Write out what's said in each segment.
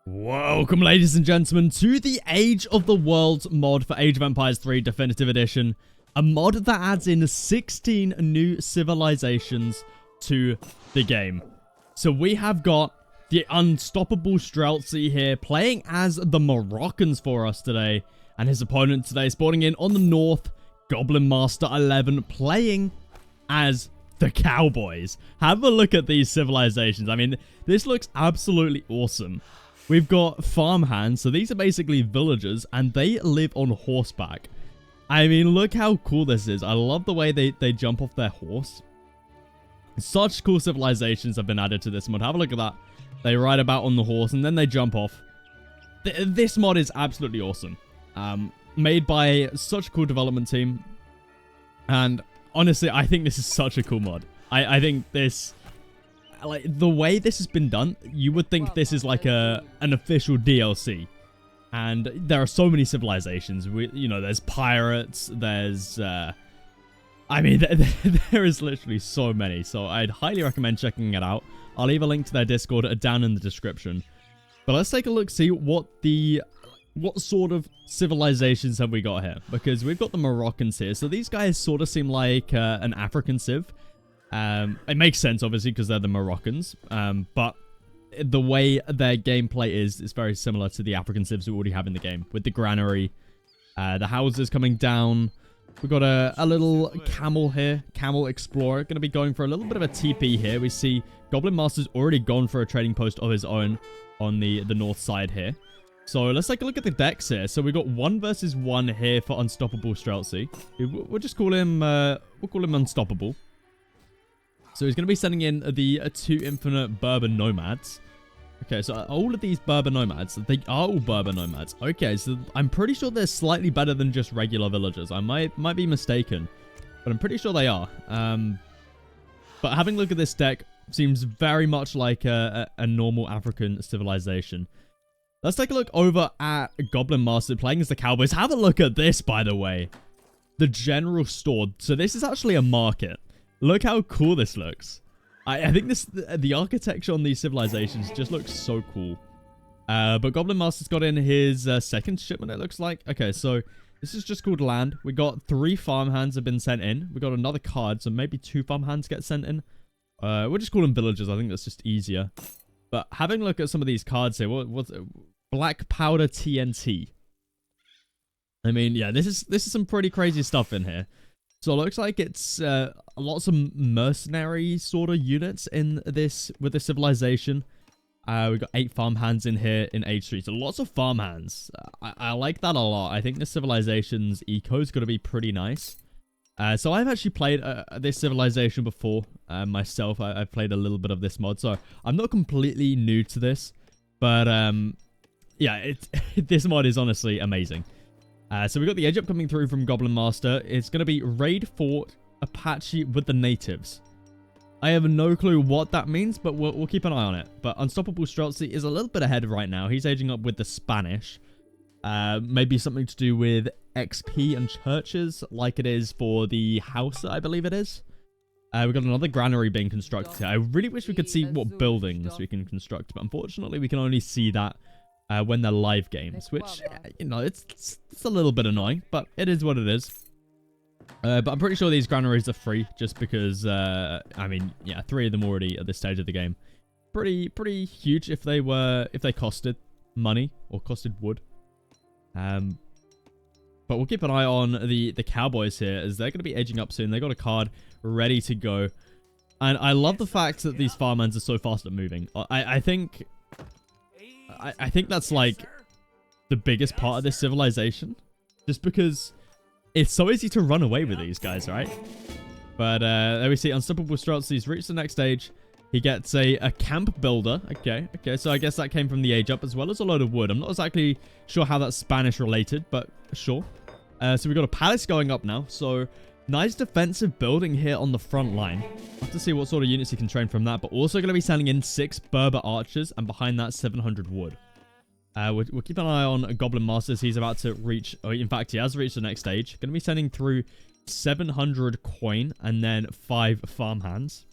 Welcome, ladies and gentlemen, to the Age of the Worlds mod for Age of Empires 3 Definitive Edition. A mod that adds in 16 new civilizations to the game. So we have got the unstoppable Streltsy here playing as the Moroccans for us today. And his opponent today spawning in on the north, Goblin Master 11 playing as the Cowboys. Have a look at these civilizations. I mean, this looks absolutely awesome. We've got farmhands, so these are basically villagers, and they live on horseback. I mean, look how cool this is. I love the way they jump off their horse. Such cool civilizations have been added to this mod. Have a look at that. They ride about on the horse, and then they jump off. This mod is absolutely awesome. Made by such a cool development team. And honestly, I think this is such a cool mod. I think this... Like, the way this has been done, you would think this is like an official DLC. And there are so many civilizations. You know, there's pirates, there's... I mean, there is literally so many. So I'd highly recommend checking it out. I'll leave a link to their Discord down in the description. But let's take a look, see what sort of civilizations have we got here. Because we've got the Moroccans here. So these guys sort of seem like an African civ. It makes sense, obviously, because they're the Moroccans, but the way their gameplay is very similar to the African civs we already have in the game, with the granary, the houses coming down. We've got a little camel here, camel explorer, going to be going for a little bit of a TP here. We see Goblin Master's already gone for a trading post of his own on the north side here. So let's take a look at the decks here. So we've got 1 versus 1 here for Unstoppable Streltsy. We'll just call him, Unstoppable. So he's going to be sending in the 2 infinite Berber nomads. Okay, so all of these Berber nomads, they are all Berber nomads. Okay, so I'm pretty sure they're slightly better than just regular villagers. I might be mistaken, but I'm pretty sure they are. But having a look at this deck seems very much like a normal African civilization. Let's take a look over at Goblin Master playing as the Cowboys. Have a look at this, by the way. The general store. So this is actually a market. Look how cool this looks. I think the architecture on these civilizations just looks so cool. But Goblin Master's got in his second shipment, it looks like. Okay, so this is just called land. We got 3 farmhands have been sent in. We got another card, so maybe 2 farmhands get sent in. We'll just call them villagers. I think that's just easier. But having a look at some of these cards here, what's Black Powder TNT. I mean, yeah, this is some pretty crazy stuff in here. So it looks like it's lots of mercenary sort of units in this with this civilization. We've got 8 farmhands in here in Age 3. So lots of farmhands. I like that a lot. I think this civilization's eco is going to be pretty nice. So I've actually played this civilization before myself. I've played a little bit of this mod. So I'm not completely new to this. But yeah, this mod is honestly amazing. So we got the edge up coming through from Goblin Master. It's going to be Raid Fort Apache with the natives. I have no clue what that means, but we'll keep an eye on it. But Unstoppable Streltsy is a little bit ahead right now. He's aging up with the Spanish. Maybe something to do with XP and churches, like it is for the house, I believe it is. We've got another granary being constructed here. I really wish we could see what buildings we can construct, but unfortunately we can only see that when they're live games, which, you know, it's a little bit annoying, but it is what it is. But I'm pretty sure these granaries are free, just because, I mean, yeah, 3 of them already at this stage of the game. Pretty huge if they costed money or costed wood. But we'll keep an eye on the Cowboys here, as they're going to be edging up soon. They got a card ready to go. And I love the fact that these farmhands are so fast at moving. I think that's like the biggest part of this civilization, just because it's so easy to run away with these guys, right? But there we see Unstoppable Streltsy's reached the next stage. He gets a camp builder. Okay, so I guess that came from the age up, as well as a load of wood. I'm not exactly sure how that's Spanish related, but sure. So we've got a palace going up now. So nice defensive building here on the front line. We'll have to see what sort of units he can train from that. But also going to be sending in 6 Berber archers, and behind that 700 wood. We'll keep an eye on Goblin Masters. He's about to reach, or in fact, he has reached the next stage. Going to be sending through 700 coin and then 5 farmhands.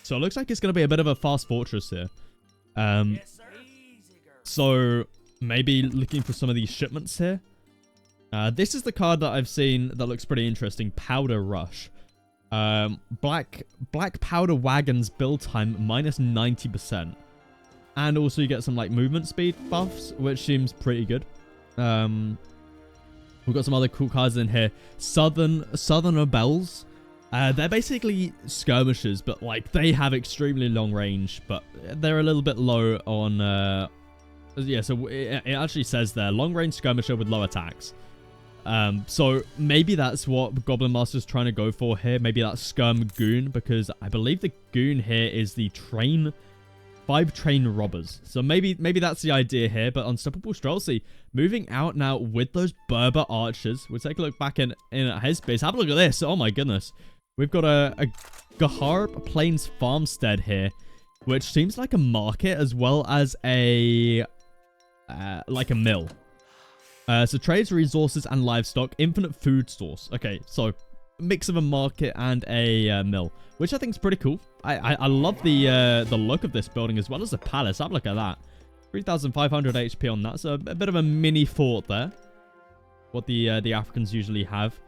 So it looks like it's going to be a bit of a fast fortress here. So maybe looking for some of these shipments here. This is the card that I've seen that looks pretty interesting. Powder Rush. Black powder wagons build time minus 90%. And also you get some like movement speed buffs, which seems pretty good. We've got some other cool cards in here. Southerner Bells. They're basically skirmishers, but like they have extremely long range, but they're a little bit low on yeah, so it actually says there, long range skirmisher with low attacks. So maybe that's what Goblin Master's trying to go for here. Maybe that's Skirm Goon, because I believe the Goon here is the 5 train robbers. So maybe that's the idea here. But Unstoppable Streltsy moving out now with those Berber archers. We'll take a look back in his base. Have a look at this. Oh my goodness. We've got a Gaharp Plains farmstead here, which seems like a market as well as a like a mill. So trades, resources, and livestock. Infinite food source. Okay, so mix of a market and a mill, which I think is pretty cool. I love the look of this building as well as the palace. Have a look at that. 3,500 HP on that. So a bit of a mini fort there. What the Africans usually have.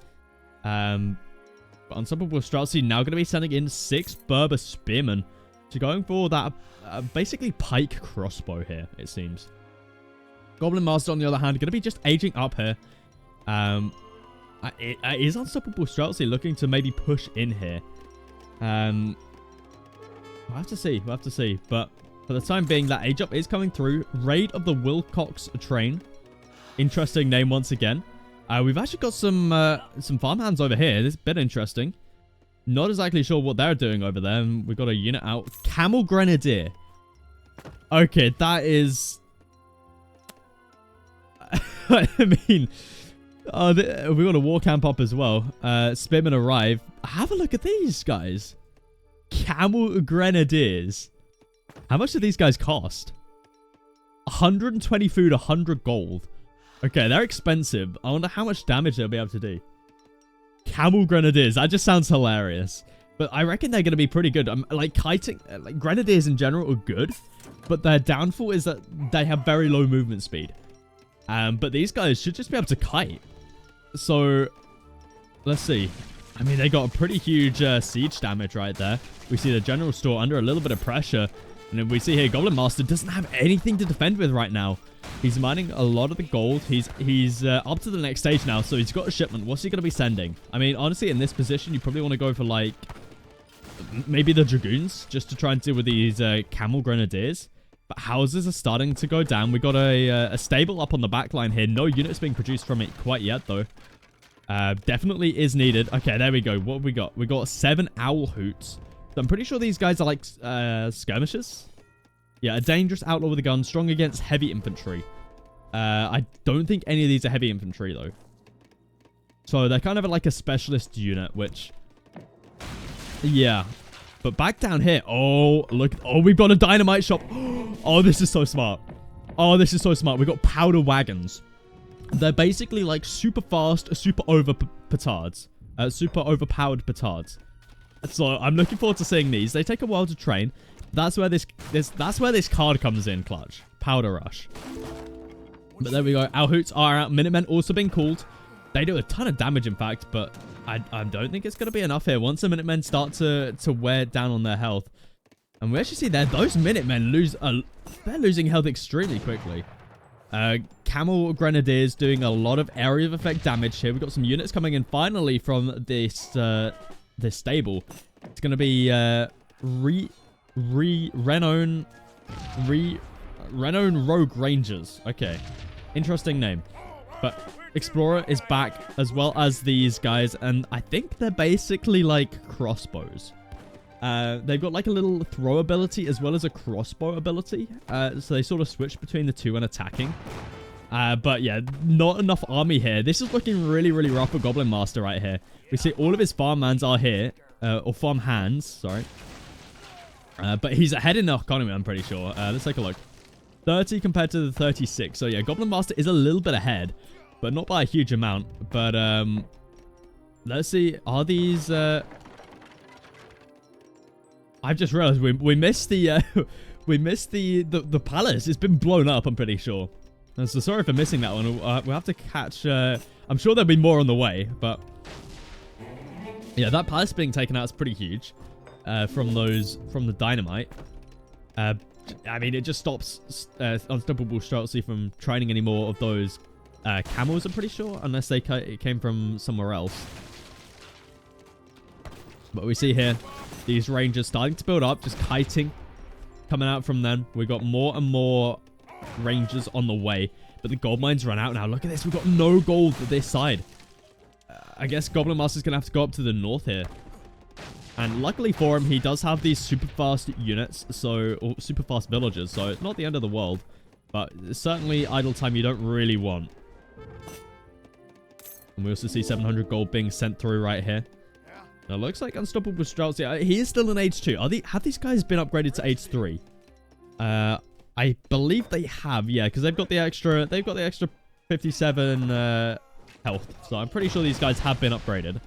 But Unstoppable Streltsy now going to be sending in 6 Berber spearmen. So going for that basically pike crossbow here, it seems. Goblin Master, on the other hand, going to be just aging up here. Is Unstoppable Streltsy looking to maybe push in here? We'll have to see. We'll have to see. But for the time being, that age up is coming through. Raid of the Wilcox Train. Interesting name once again. We've actually got some farmhands over here. This is a bit interesting. Not exactly sure what they're doing over there. We've got a unit out. Camel Grenadier. Okay, that is... I mean... we got a war camp up as well. Spearmen arrive. Have a look at these guys. Camel Grenadiers. How much do these guys cost? 120 food, 100 gold. Okay, they're expensive. I wonder how much damage they'll be able to do. Camel Grenadiers. That just sounds hilarious. But I reckon they're going to be pretty good. Like kiting, like Grenadiers in general are good. But their downfall is that they have very low movement speed. But these guys should just be able to kite. So, let's see. I mean, they got a pretty huge siege damage right there. We see the general store under a little bit of pressure. And then we see here, Goblin Master doesn't have anything to defend with right now. He's mining a lot of the gold. He's up to the next stage now, so he's got a shipment. What's he going to be sending? I mean, honestly, in this position, you probably want to go for, like, maybe the Dragoons, just to try and deal with these Camel Grenadiers. But houses are starting to go down. We got a stable up on the back line here. No units being produced from it quite yet, though. Definitely is needed. Okay, there we go. What have we got? We got 7 Owl Hoots. So I'm pretty sure these guys are like skirmishers. Yeah, a dangerous outlaw with a gun. Strong against heavy infantry. I don't think any of these are heavy infantry, though. So they're kind of like a specialist unit, which... Yeah. But back down here. Oh, look. Oh, we've got a dynamite shop. Oh, this is so smart. Oh, this is so smart. We've got powder wagons. They're basically like super fast, super petards. Super overpowered petards. So I'm looking forward to seeing these. They take a while to train. That's where this card comes in, clutch. Powder Rush. But there we go. Our Hoots are out. Minutemen also being called. They do a ton of damage, in fact, but I don't think it's going to be enough here. Once the Minutemen start to wear down on their health. And we actually see there, those Minutemen they're losing health extremely quickly. Camel Grenadiers doing a lot of area of effect damage here. We've got some units coming in finally from this stable. It's going to be Renon Rogue Rangers. Okay. Interesting name. But Explorer is back as well as these guys. And I think they're basically like crossbows. They've got like a little throw ability as well as a crossbow ability. So they sort of switch between the two when attacking. But yeah, not enough army here. This is looking really, really rough for Goblin Master right here. We see all of his farmhands are here. Or farm hands, sorry. But he's ahead in the economy, I'm pretty sure. Let's take a look. 30 compared to the 36. So yeah, Goblin Master is a little bit ahead. But not by a huge amount. But let's see. Are these... I've just realized we missed the We missed the palace. It's been blown up, I'm pretty sure. And so sorry for missing that one. We'll have to catch... I'm sure there'll be more on the way, but... Yeah, that palace being taken out is pretty huge. From the dynamite. I mean, it just stops Unstoppable Streltsy from training any more of those camels, I'm pretty sure. Unless it came from somewhere else. But we see here, these rangers starting to build up, just kiting. Coming out from them. We got more and more rangers on the way. But the gold mines run out now. Look at this. We've got no gold to this side. I guess Goblin Master's going to have to go up to the north here. And luckily for him, he does have these super fast units. Or super fast villagers. So it's not the end of the world. But certainly idle time you don't really want. And we also see 700 gold being sent through right here. Now, it looks like Unstoppable Streltsy. He is still in age 2. Have these guys been upgraded to age 3? I believe they have, yeah, because they've got the extra 57 health. So I'm pretty sure these guys have been upgraded.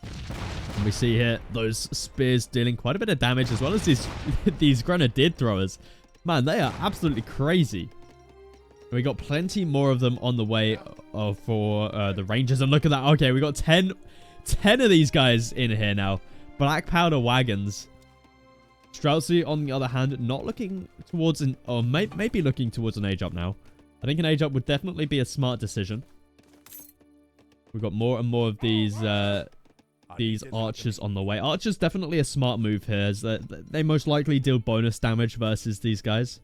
And we see here those spears dealing quite a bit of damage, as well as these grenadier throwers. Man, they are absolutely crazy. We got plenty more of them on the way for the rangers. And look at that. Okay, we got 10 of these guys in here now. Black powder wagons. Streltsy, on the other hand, not looking towards maybe looking towards an age up now. I think an age up would definitely be a smart decision. We've got more and more of these archers on the way. Archers definitely a smart move here, as they most likely deal bonus damage versus these guys.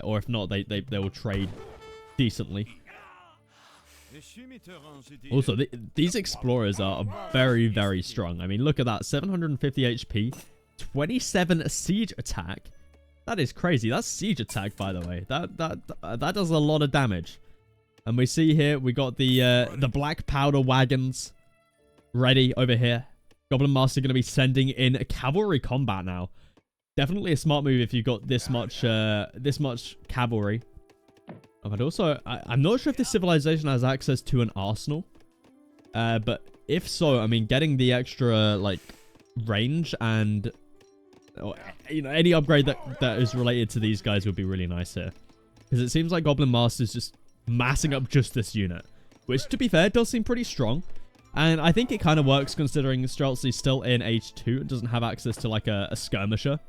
Or if not, they will trade decently. Also, these explorers are very, very strong. I mean, look at that. 750 HP. 27 siege attack. That is crazy. That's siege attack, by the way. That does a lot of damage. And we see here, we got the black powder wagons ready over here. Goblin Master going to be sending in a cavalry combat now. Definitely a smart move if you've got this much cavalry. But also, I'm not sure if this civilization has access to an arsenal. But if so, I mean, getting the extra, like, range and, you know, any upgrade that is related to these guys would be really nice here. Because it seems like Goblin Master's just massing up just this unit. Which, to be fair, does seem pretty strong. And I think it kind of works considering Streltsy's still in age 2 and doesn't have access to, like, a skirmisher.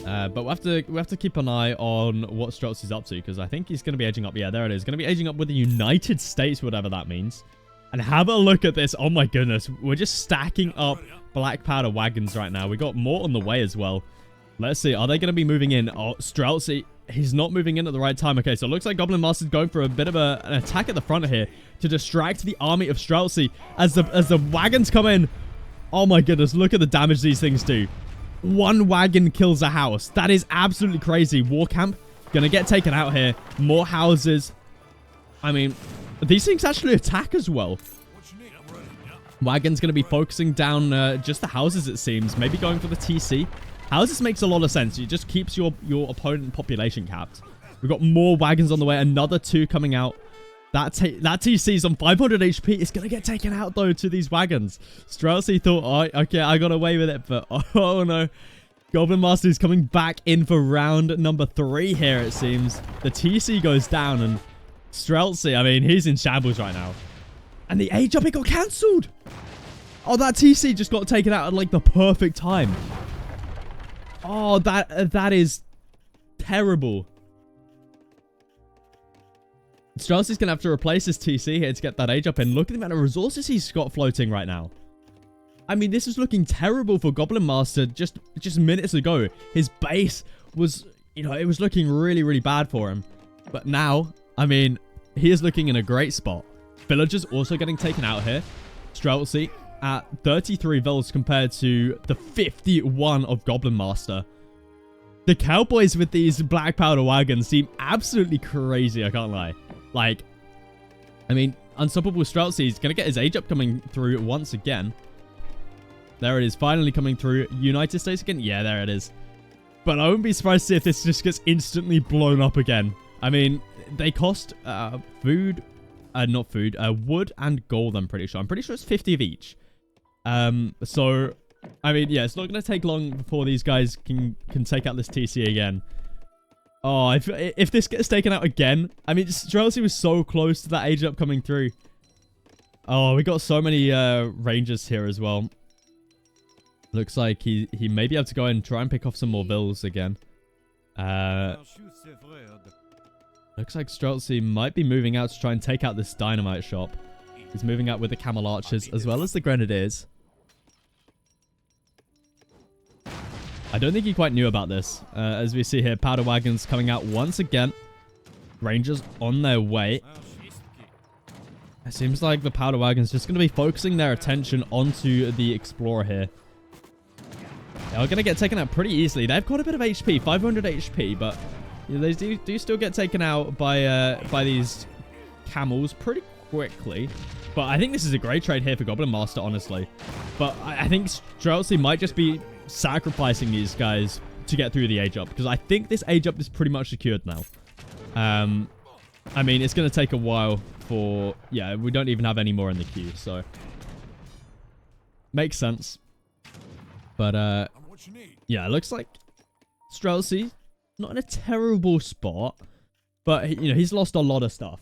But we have to keep an eye on what Streltsy's up to, because I think he's going to be aging up. Yeah, there it is. Going to be aging up with the United States, whatever that means. And have a look at this. Oh my goodness. We're just stacking up black powder wagons right now. We got more on the way as well. Let's see. Are they going to be moving in? Oh, Streltsy, he's not moving in at the right time. Okay, so it looks like Goblin Master's going for a bit of an attack at the front here to distract the army of Streltsy as the wagons come in. Oh my goodness. Look at the damage these things do. One wagon kills a house. That is absolutely crazy. War camp gonna get taken out here. More houses. I mean, these things actually attack as well. Wagon's gonna be focusing down just the houses, it seems. Maybe going for the TC. Houses makes a lot of sense. It just keeps your opponent population capped. We've got more wagons on the way. Another 2 coming out. That TC's on 500 HP. It's going to get taken out, though, to these wagons. Streltsy thought, oh, okay, I got away with it. But, oh, no. Goblin Master is coming back in for round number 3 here, it seems. The TC goes down. And Streltsy, I mean, he's in shambles right now. And the age up, it got cancelled. Oh, that TC just got taken out at, like, the perfect time. Oh, that is terrible. Streltsy's going to have to replace his TC here to get that age up. And look at the amount of resources he's got floating right now. I mean, this is looking terrible for Goblin Master just minutes ago. His base was, you know, it was looking really, really bad for him. But now, I mean, he is looking in a great spot. Villagers also getting taken out here. Streltsy at 33 vills compared to the 51 of Goblin Master. The Cowboys with these black powder wagons seem absolutely crazy, I can't lie. Like, I mean, Unstoppable Streltsy is going to get his age up coming through once again. There it is, finally coming through. United States again? Yeah, there it is. But I wouldn't be surprised to see if this just gets instantly blown up again. I mean, they cost wood and gold, I'm pretty sure. I'm pretty sure it's 50 of each. So I mean, yeah, it's not going to take long before these guys can take out this TC again. Oh, if this gets taken out again, I mean, Streltsy was so close to that age up coming through. Oh, we got so many rangers here as well. Looks like he may be able to go and try and pick off some more vills again. Looks like Streltsy might be moving out to try and take out this dynamite shop. He's moving out with the camel archers as well as the grenadiers. I don't think he quite knew about this. As we see here, powder wagons coming out once again. Rangers on their way. It seems like the powder wagon's just going to be focusing their attention onto the explorer here. They are going to get taken out pretty easily. They've got a bit of HP, 500 HP, but you know, they do still get taken out by these camels pretty quickly. But I think this is a great trade here for Goblin Master, honestly. But I think Streltsy might just be sacrificing these guys to get through the age up, because I think this age up is pretty much secured now. I mean, it's going to take a while for... Yeah, we don't even have any more in the queue, so... Makes sense. But, yeah, it looks like Streltsy, not in a terrible spot, but, you know, he's lost a lot of stuff.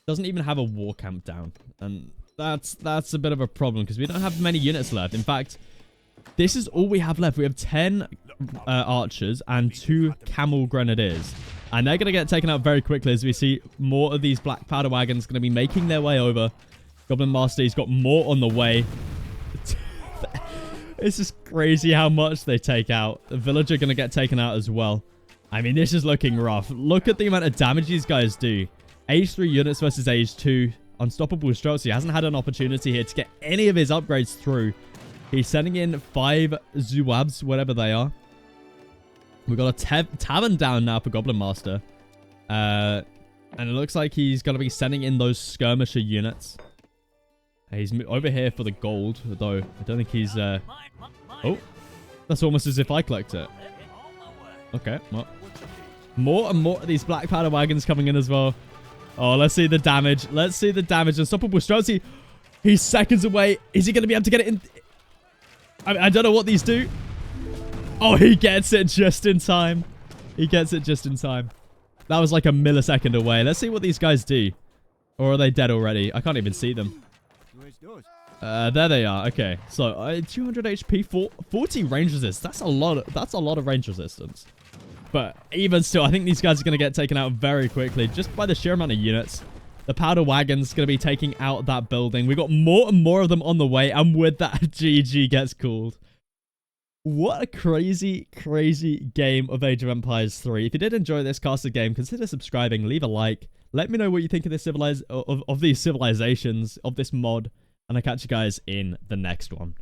Doesn't even have a war camp down, and that's a bit of a problem, because we don't have many units left. In fact, this is all we have left. We have 10 archers and 2 camel grenadiers. And they're going to get taken out very quickly as we see more of these black powder wagons going to be making their way over. Goblin Master, he's got more on the way. It's just crazy how much they take out. The villager going to get taken out as well. I mean, this is looking rough. Look at the amount of damage these guys do. Age 3 units versus age 2. Unstoppable Streltsy hasn't had an opportunity here to get any of his upgrades through. He's sending in 5 Zuabs, whatever they are. We've got a tavern down now for Goblin Master. And it looks like he's going to be sending in those skirmisher units. He's over here for the gold, though I don't think he's... Oh, that's almost as if I collect it. Okay, well. More and more of these black powder wagons coming in as well. Oh, let's see the damage. Let's see the damage. Unstoppable Streltsy, he's seconds away. Is he going to be able to get it in? I don't know what these do. Oh, he gets it just in time. He gets it just in time. That was like a millisecond away. Let's see what these guys do. Or are they dead already? I can't even see them. There they are. Okay. So, 200 HP, 40 range resist. That's a lot of range resistance. But even still, I think these guys are going to get taken out very quickly just by the sheer amount of units. The powder wagon's going to be taking out that building. We got more and more of them on the way. And with that, GG gets called. What a crazy, crazy game of Age of Empires 3. If you did enjoy this casted game, consider subscribing, leave a like. Let me know what you think of this of these civilizations, of this mod. And I'll catch you guys in the next one.